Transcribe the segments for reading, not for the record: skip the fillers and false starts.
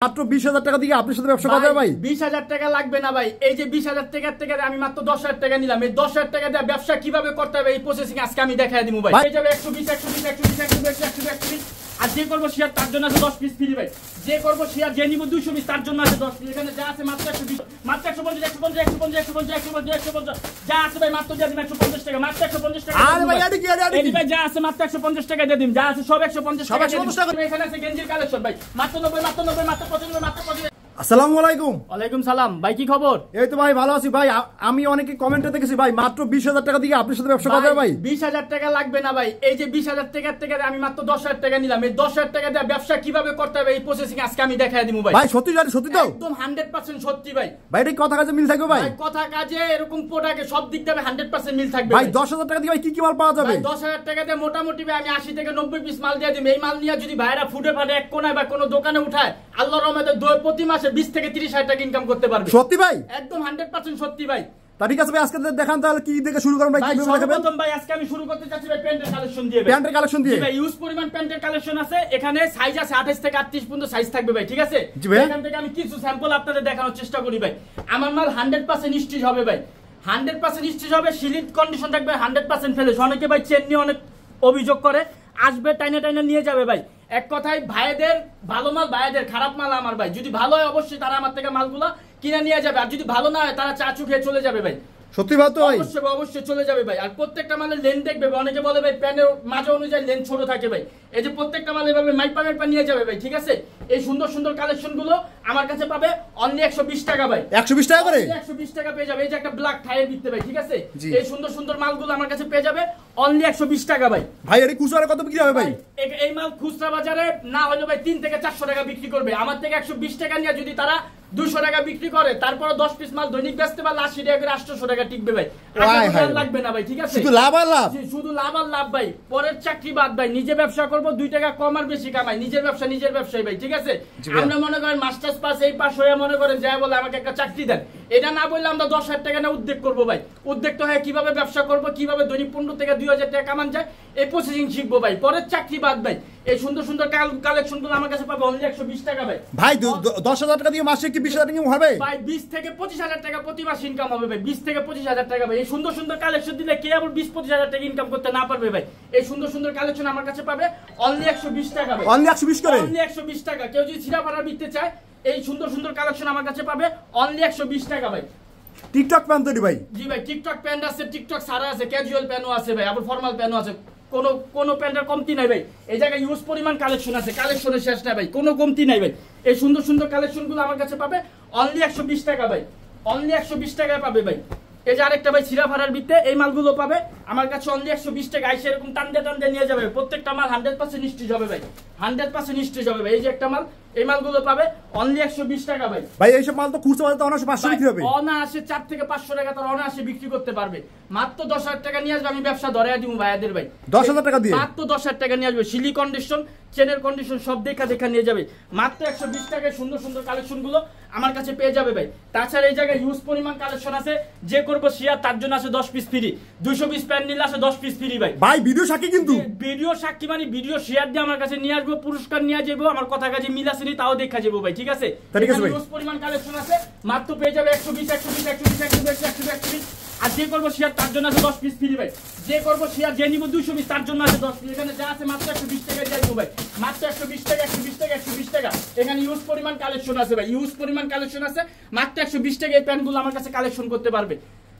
মাত্র 20,000 টাকা দিয়ে আপনার সাথে ব্যবসা করবে ভাই। 20,000 টাকা লাগবে না ভাই। এই যে 20,000 টাকার থেকে আমি মাত্র 10,000 টাকা নিলাম। এই 10,000 টাকা দিয়ে ব্যবসা কিভাবে করতে হবে এই প্রসেসিং আজকে আমি দেখাই দিব ভাই। এই যাবে 120 120 120 120 120 আর যে করবো শেয়ার তার জন্য আছে 10 পিস ফ্রি ভাই। যে করবো শেয়ার যে নিব 200 পিস তার জন্য আছে 10 পিস। এখানে যা আছে মাত্র 120 মাত্র 150 150 150 150 150 যা আছে ভাই মাত্র দিয়ে দিন 150 টাকা মাত্র 150 টাকা। আরে ভাই আরে কি এই ভাই যা আছে মাত্র 150 টাকা দিয়ে দিন। যা আছে সব 150 টাকা দিয়ে দিন। এখানে আছে গেঞ্জির কালেকশন ভাই মাত্র 90 মাত্র 90 মাত্র 95 মাত্র 95। আসসালামু আলাইকুম। ওয়ালাইকুম সালাম ভাই, কি খবর? এই তো ভাই ভালো আছি ভাই। আমি অনেকে কমেন্টে দেখেছি ভাই মাত্র 20,000 টাকা দিয়ে আপনার সাথে ব্যবসা করবে ভাই। 20,000 টাকা লাগবে না ভাই। এই যে 20,000 টাকার থেকে আমি মাত্র 10,000 টাকা নিলাম। এই 10,000 টাকা দিয়ে ব্যবসা কিভাবে করতে হবে এই প্রসেসিং আজকে আমি দেখাই দিব ভাই। ভাই সত্যি সত্যি তো একদম 100% সত্যি ভাই। ভাই এটা কথা কাজে মিল থাকবে ভাই? কথা কাজে এরকম প্রোডাক্টে সব দিক দিয়ে 100% মিল থাকবে ভাই। 10,000 টাকা দিয়ে ভাই কি কি মাল পাওয়া যাবে? 10,000 টাকা দিয়ে মোটামুটি ভাই আমি 80 থেকে 90 পিস মাল দিয়ে দিব। এই মাল নিয়ে যদি ভাইরা ফুটে ফাটে এক কোনায় বা কোনো দোকানে উঠায় আল্লাহর রহমতে প্রতি মাসে 20 থেকে 30,000 টাকা ইনকাম করতে পারবে। সত্যি ভাই? একদম 100% সত্যি ভাই। তা ঠিক আছে ভাই, আজকে দেখান তাহলে কি দেখে শুরু করুন ভাই। কি দেখাবেন? প্রথম ভাই আজকে আমি শুরু করতে চাচ্ছি ভাই প্যান্টের কালেকশন দিয়ে। প্যান্টের কালেকশন দিয়ে ভাই ইউজ পরিমাণ প্যান্টের কালেকশন আছে। এখানে সাইজ আছে 28 থেকে 38 পর্যন্ত সাইজ থাকবে ভাই, ঠিক আছে? এখান থেকে আমি কিছু স্যাম্পল আপনাদের দেখানোর চেষ্টা করি ভাই। আমার মাল 100% স্টিচ হবে ভাই, 100% স্টিচ হবে, সিলিং কন্ডিশন থাকবে, 100% ফেলে। অনেকে ভাই চেন নিয়ে অনেক অভিযোগ করে, আসবে টাইনা টাইনা নিয়ে যাবে ভাই। এক কথায় ভাইদের ভালো মাল ভাইদের, খারাপ মাল আমার ভাই। যদি ভালো হয় অবশ্যই তারা আমার থেকে মালগুলা কিনে নিয়ে যাবে, আর যদি ভালো না হয় তারা চাচু খেয়ে চলে যাবে ভাই। সত্যি ভাই তো ভাই? অবশ্যই অবশ্যই চলে যাবে ভাই। আর প্রত্যেকটা মালের লেন দেখবে, অনেকে বলে ভাই প্যানের মাঝে অনুযায়ী লেন ছোট থাকে ভাই। এই যে প্রত্যেকটা মাল এভাবে মাইপা নিয়ে যাবে ভাই, ঠিক আছে? এই সুন্দর সুন্দর কালেকশন গুলো আমার কাছে পাবে অনলি 120 টাকা ভাই। 120 টাকা করে 120 টাকা পেয়ে যাবে। এই যে একটা ব্ল্যাক টাইয়ের ভিতরে ভাই, ঠিক আছে? এই সুন্দর সুন্দর মালগুলো আমার কাছে পেয়ে যাবে অনলি 120 টাকা ভাই। ভাই এর খুচরা কত বিক্রি হবে ভাই? এই মাল খুচরা বাজারে না হলে ভাই 3 থেকে 400 টাকা বিক্রি করবে। আমার থেকে 120 টাকা নিয়ে যদি তারা 200 টাকা বিক্রি করে, তারপর 10 পিস মাল দৈনিক বেচতে পারলে 80 টাকা করে 800 টাকা টিকবে ভাই। লাগবে না ভাই, ঠিক আছে? শুধু লাভ আর লাভ, শুধু লাভ আর লাভ ভাই। পরের চাকরি বাদ ভাই। নিজে ব্যবসা করব, 2 টাকা কম আর বেশি কামাই। নিজের ব্যবসা নিজের ব্যবসায় ভাই, ঠিক আছে? আমরা মনে করেন মাস্টার্স পাস এই পাস হয়ে মনে করেন যায় বলে আমাকে একটা চাকরি দেন, এটা না বললে আমরা 10,000 টাকা না উদ্যোগ করব ভাই। উদ্যোগ তো হয় কিভাবে ব্যবসা করব, কিভাবে দৈনিক 15 থেকে 2,000 টাকা কামান যায় এই প্রসেসিং শিখবো ভাই। পরের চাকরি বাদ ভাই। এই সুন্দর সুন্দর কালেকশন গুলো আমার কাছে পাবে অনলি 120 টাকা ভাই। ভাই 10,000 টাকা দিয়ে মাসে কি 20,000 টাকা হবে ভাই? 20 থেকে 25,000 টাকা প্রতি মাস ইনকাম হবে ভাই। 20 থেকে 25,000 টাকা ভাই। এই সুন্দর সুন্দর কালেকশন দিলে কে আবার 20-25,000 টাকা ইনকাম করতে না পারবে ভাই? এই সুন্দর সুন্দর কালেকশন আমার কাছে পাবে অনলি 120 টাকা ভাই। অনলি 120 করে? অনলি 120 টাকা। কেউ যদি ছিড়াপাড়া বিকতে চায় এই সুন্দর সুন্দর কালেকশন আমার কাছে পাবে অনলি 120 টাকা ভাই। টিকটক প্যান্ট তৈরি ভাই? জি ভাই, টিকটক প্যান্ট আছে, টিকটক সারা আছে, ক্যাজুয়াল প্যান্টও আছে ভাই, আবার ফর্মাল প্যান্টও আছে। কোনো প্যান্টের কমতি নাই ভাই। এই জায়গায় ইউজ পরিমাণ কালেকশন আছে, কালেকশনের শেষ নাই ভাই, কোনো কমতি নাই ভাই। এই সুন্দর সুন্দর কালেকশন গুলো আমার কাছে পাবে অনলি 120 টাকা ভাই। অনলি 120 টাকায় পাবে ভাই। এই যে আরেকটা ভাই ছিড়া ফাড়ার ভিত্তে এই মালগুলো পাবে আমার কাছে অনলি 120 টাকা। আইসে এরকম টানতে নিয়ে যাবে। প্রত্যেকটা মাল 100% স্টিচ হবে ভাই, 100% স্টিচ হবে ভাই। এই যে একটা মাল, এই মালগুলো পাবে অনলি 120 টাকা ভাই। ভাই এইসব মাল তো খুচরা বাজারে অনায়াসে 500 বিক্রি হবে। অনায়াসে 4 থেকে 500 টাকা তার অনায়াসে বিক্রি করতে পারবে। মাত্র 10,000 টাকা নিয়ে আসবে, আমি ব্যবসা ধরে দিব ভাইয়াদের ভাই। 10,000 টাকা দিয়ে মাত্র 10,000 টাকা নিয়ে আসবে। সিলি কন্ডিশন, চেনের কন্ডিশন সব দেখা নিয়ে যাবে। মাত্র 120 টাকায় সুন্দর সুন্দর কালেকশন গুলো আমার কাছে পেয়ে যাবে ভাই। তাছাড়া এই জায়গায় ইউজ পরিমাণ কালেকশন আছে। যে করবো শেয়ার তার জন্য আছে 10 পিস ফ্রি। 200 পিস প্যান্ট নিলে আছে 10 পিস ফ্রি ভাই। ভাই ভিডিও সাক্ষী কিন্তু? ভিডিও সাক্ষী মানে ভিডিও শেয়ার দিয়ে আমার কাছে নিয়ে আসবো, পুরস্কার নিয়ে যাবো, আমার কথা কাজে মিল আসেনি তাও দেখা যাবো ভাই, ঠিক আছে? ইউজ পরিমাণ কালেকশন আছে। মাত্র পেয়ে যাবে 120 120 120 120 120 আর যে করবো শেয়ার তার জন্য আছে 10 পিস ফ্রি ভাই। যে করবো শেয়ার যে নিব 200 পিস তার জন্য আছে 10 পিস। এখানে যা আছে মাত্র 120 টাকায় যাইবো ভাই। মাত্র 120 টাকা 120 টাকা 120 টাকা। এখানে ইউজ পরিমাণ কালেকশন আছে ভাই, ইউজ পরিমাণ কালেকশন আছে। মাত্র 120 টাকা এই প্যান্টগুলো আমার কাছে কালেকশন করতে পারবে।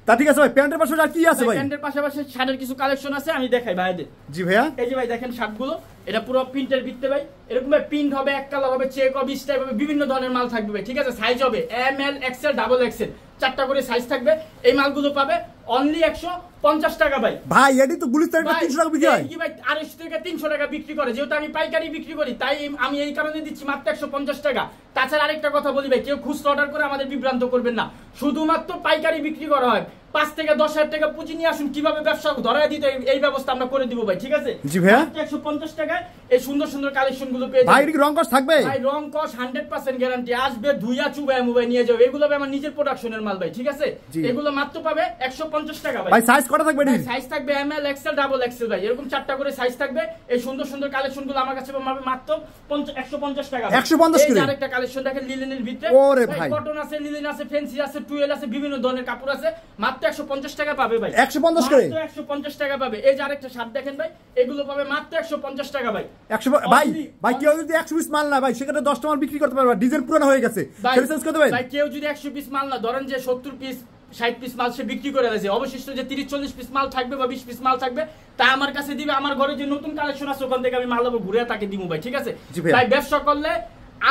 তা ঠিক আছে ভাই। প্যান্টের পাশাপাশি আর কি আছে ভাই? প্যান্টের পাশাপাশি শার্টের কিছু কালেকশন আছে, আমি দেখাই ভাইদের। জি ভাইয়া। এই যে ভাই দেখেন শার্টগুলো, এটা পুরো প্রিন্টের ভিত্তে ভাই। এরকম ভাই প্রিন্ট হবে, এক কালার হবে, চেক হবে, স্টাইপ হবে, বিভিন্ন ধরনের মাল থাকবে ভাই, ঠিক আছে? সাইজ হবে M L XL double XL, 4টা করে সাইজ থাকবে। এই মালগুলো পাবে অনলি 150 টাকা ভাই। ভাই এডি তো গুলিস্তান 300 টাকা বিক্রি হয়। কি ভাই 250 থেকে 300 টাকা বিক্রি করে, যেহেতু আমি পাইকারি বিক্রি করি তাই আমি এই কারণে দিচ্ছি মাত্র 150 টাকা। তাছাড়া আরেকটা কথা বলি ভাই, কেউ খুচরা অর্ডার করে আমাদের বিভ্রান্ত করবেন না। শুধুমাত্র পাইকারি বিক্রি করা হয়। 5 থেকে 10,000 টাকা পুঁজি নিয়ে আসুন, কিভাবে ব্যবসা ধরায় দিতে এই ব্যবস্থা আমরা করে দিব ভাই, ঠিক আছে? জি ভাইয়া। 150 টাকায় এই সুন্দর সুন্দর কালেকশন গুলো পেয়ে ভাই যাবেন। কি রং কস থাকবে? ভাই রং কস 100% গ্যারান্টি, আসবে ধুইয়া চুবায় মোবাইল নিয়ে যাবে। এগুলো আমার নিজের প্রোডাকশনের মাল ভাই, ঠিক আছে? এগুলো মাত্র পাবে 150 টাকা ভাই। ভাই সাইজ কত থাকবে? সাইজ থাকবে M L, XL, double XL ভাই, এরকম 4টা করে সাইজ থাকবে। এই সুন্দর সুন্দর কালেকশন গুলো আমার কাছে পাবে মাত্র 150 টাকা। 150 করে। এই আরেকটা কালেকশন দেখেন লিলেনের ভিতরে, ওরে ভাই কটন আছে, লিলেন আছে, ফ্যান্সি আছে, টুয়েল আছে, বিভিন্ন ধরনের কাপড় আছে, মাত্র 150 টাকা পাবে ভাই। 150 করে, মাত্র 150 টাকা পাবে। এই যে আরেকটা শার্ট দেখেন ভাই, এগুলো পাবে মাত্র 150 টাকা ভাই। 100 ভাই ভাই কেউ যদি 100 পিস মাল না ভাই সেখানে 10 টাকা বিক্রি করতে পারবে, ডিজাইন পুরনো হয়ে গেছে, সেটা চেঞ্জ করতে পারবেন ভাই। কেউ যদি 100 পিস মাল না ধরেন যে 70 পিস 60 পিস মাল সে বিক্রি করে দিয়েছে, অবশিষ্ট যে 30-40 পিস মাল থাকবে বা 20 পিস মাল থাকবে তা আমার কাছে দিবে। আমার ঘরে যে নতুন কালেকশন আছে ওখান থেকে আমি মাল নেবো, ঘুরে তাকে দিব ভাই, ঠিক আছে? তাই ব্যবসা করলে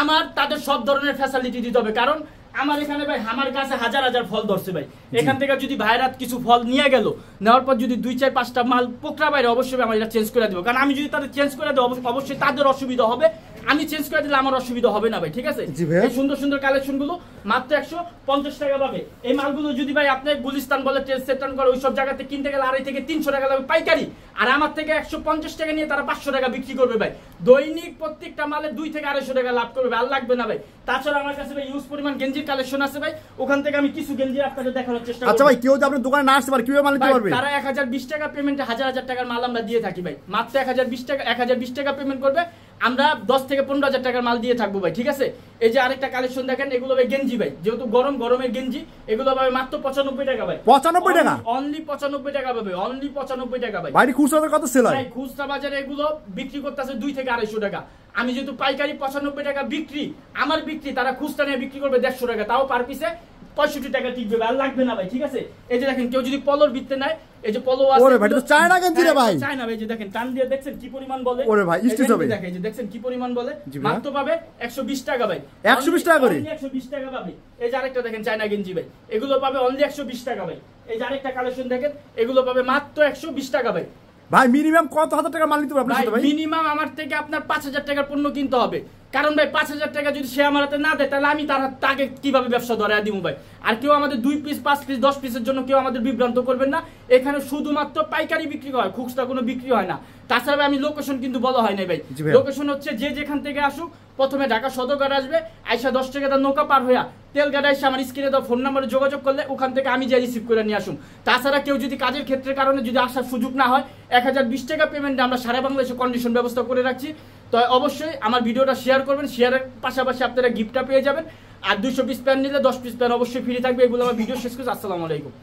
আমার তাদের সব ধরনের ফ্যাসিলিটি দিতে হবে, কারণ আমার এখানে ভাই আমার কাছে হাজার হাজার ফল ধরছে ভাই। এখান থেকে যদি ভাইরাত কিছু ফল নিয়ে গেল, নেওয়ার পর যদি 2-4-5টা মাল পোকরা বাইরে, অবশ্যই আমার এটা চেঞ্জ করে দেবো, কারণ আমি যদি তাদের চেঞ্জ করে দেবো অবশ্যই তাদের অসুবিধা হবে, আমি চেঞ্জ করে দিলে আমার অসুবিধা হবে না ভাই, ঠিক আছে? এই সুন্দর সুন্দর কালেকশন গুলো মাত্র 150 টাকা পাবে। এই মালগুলো যদি ভাই আপনি গুলিস্তান বলে সেটান করে ওইসব জায়গাতে কিনতে গেলে 250 থেকে 300 টাকা লাগবে পাইকারি, আর আমার থেকে 150 টাকা নিয়ে তারা 500 টাকা বিক্রি করবে ভাই। দৈনিক প্রত্যেকটা মালে 2 থেকে 250 টাকা লাভ করবে, আর লাগবে না ভাই। তাছাড়া আমার কাছে ভাই ইউজ পরিমাণ গেঞ্জির কালেকশন আছে ভাই, ওখান থেকে আমি কিছু গেঞ্জি আপনাদের দেখানোর চেষ্টা করব। আচ্ছা ভাই কেউ যদি আপনার দোকানে না আসতে পারে কিভাবে মাল নিতে পারবে? তারা 1020 টাকা পেমেন্টে 1000 টাকার মাল আমরা দিয়ে থাকি ভাই। মাত্র 1020 টাকা পেমেন্ট করবে, আমরা 10 থেকে 15,000 টাকার মাল দিয়ে থাকবো ভাই, ঠিক আছে? এই যে আরেকটা কালেকশন দেখেন, এগুলো ভাই গেঞ্জি ভাই, যেহেতু গরমের গেঞ্জি, এগুলো পাবে মাত্র 95 টাকা ভাই। 95 টাকা অনলি 95 টাকা পাবে, অনলি 95 টাকা ভাই। ভাই খুচরা কত সেল হয়? ভাই খুচরা বাজারে এগুলো বিক্রি করতেছে 2 থেকে 250 টাকা। আমি যেহেতু পাইকারি 95 টাকা বিক্রি, আমার বিক্রি, তারা খুচরা নিয়ে বিক্রি করবে 150 টাকা, তাও পার পিসে 65 টাকা টিকবে, আর লাগবে না ভাই, ঠিক আছে? এই যে দেখেন কেউ যদি পলোর ভিত্তে নেয়, এই যে পলো আছে, ওরে ভাই এটা তো চায়না গেঞ্জি রে ভাই, চায়না ভাই। যে দেখেন টান দিয়ে দেখছেন কি পরিমাণ বলে, ওরে ভাই স্টিচ হবে, দেখেন যে দেখছেন কি পরিমাণ বলে, মাত্র পাবে 120 টাকা ভাই। 120 টাকা করে, 120 টাকা পাবে। এই যে আরেকটা দেখেন চায়না গেঞ্জি ভাই, এগুলো পাবে অনলি 120 টাকা ভাই। এই যে আরেকটা কালেকশন দেখেন, এগুলো পাবে মাত্র 120 টাকা ভাই। ভাই মিনিমাম কত হাজার টাকা মাল নিতে পারবে আপনার সাথে ভাই? মিনিমাম আমার থেকে আপনার 5000 টাকার পণ্য কিনতে হবে, কারণ ভাই 5000 টাকা যদি সে আমার হাতে না দেয় তাহলে আমি তাকে কিভাবে ব্যবসা ধরায় দিব ভাই। আর কেউ আমাদের 2 পিস 5 পিস 10 পিসের জন্য কেউ আমাদের বিভ্রান্ত করবেন না, এখানে শুধুমাত্র পাইকারি বিক্রি হয়, খুচরা কোনো বিক্রি হয় না। তাছাড়া আমি লোকেশন কিন্তু বলা হয় না ভাই, লোকেশন হচ্ছে যে যেখান থেকে আসুক, প্রথমে ঢাকা সদরঘাট আসবে, আইসা 10 টাকা তার নৌকা পার হইয়া তেলঘাটে এসে আমার স্ক্রিনে দেওয়া ফোন নাম্বারে যোগাযোগ করলে ওখান থেকে আমি যাই রিসিভ করে নিয়ে আসুন। তাছাড়া কেউ যদি কাজের ক্ষেত্রের কারণে যদি আসার সুযোগ না হয়, 1020 টাকা পেমেন্টে আমরা সারা বাংলাদেশে কন্ডিশন ব্যবস্থা করে রাখছি। তো অবশ্যই আমার ভিডিওটা শেয়ার করবেন, শেয়ারের পাশাপাশি আপনারা গিফটটা পেয়ে যাবেন। আর 200 পিস প্যান নিলে 10 পিস প্যান অবশ্যই ফ্রি থাকবে। এগুলো আমার ভিডিও শেষ করছি। আসসালামু আলাইকুম।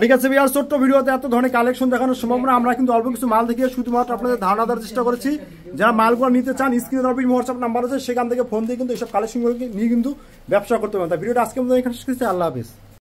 ঠিক আছে বিয়ার, ছোট্ট ভিডিওতে এত ধরনের কালেকশন দেখানোর সম্ভব না, আমরা কিন্তু অল্প কিছু মাল দেখিয়ে শুধুমাত্র আপনাদের ধারণা দেওয়ার চেষ্টা করেছি। যারা মালগুলো নিতে চান স্ক্রিনে দেওয়া হোয়াটসঅ্যাপ নাম্বার আছে, সেখান থেকে ফোন দিয়ে কিন্তু এইসব কালেকশনগুলো নিয়ে কিন্তু ব্যবসা করতে পারেন। ভিডিওটা আজকে মধ্যে এখানে শেষ করছি। আল্লাহ হাফেজ।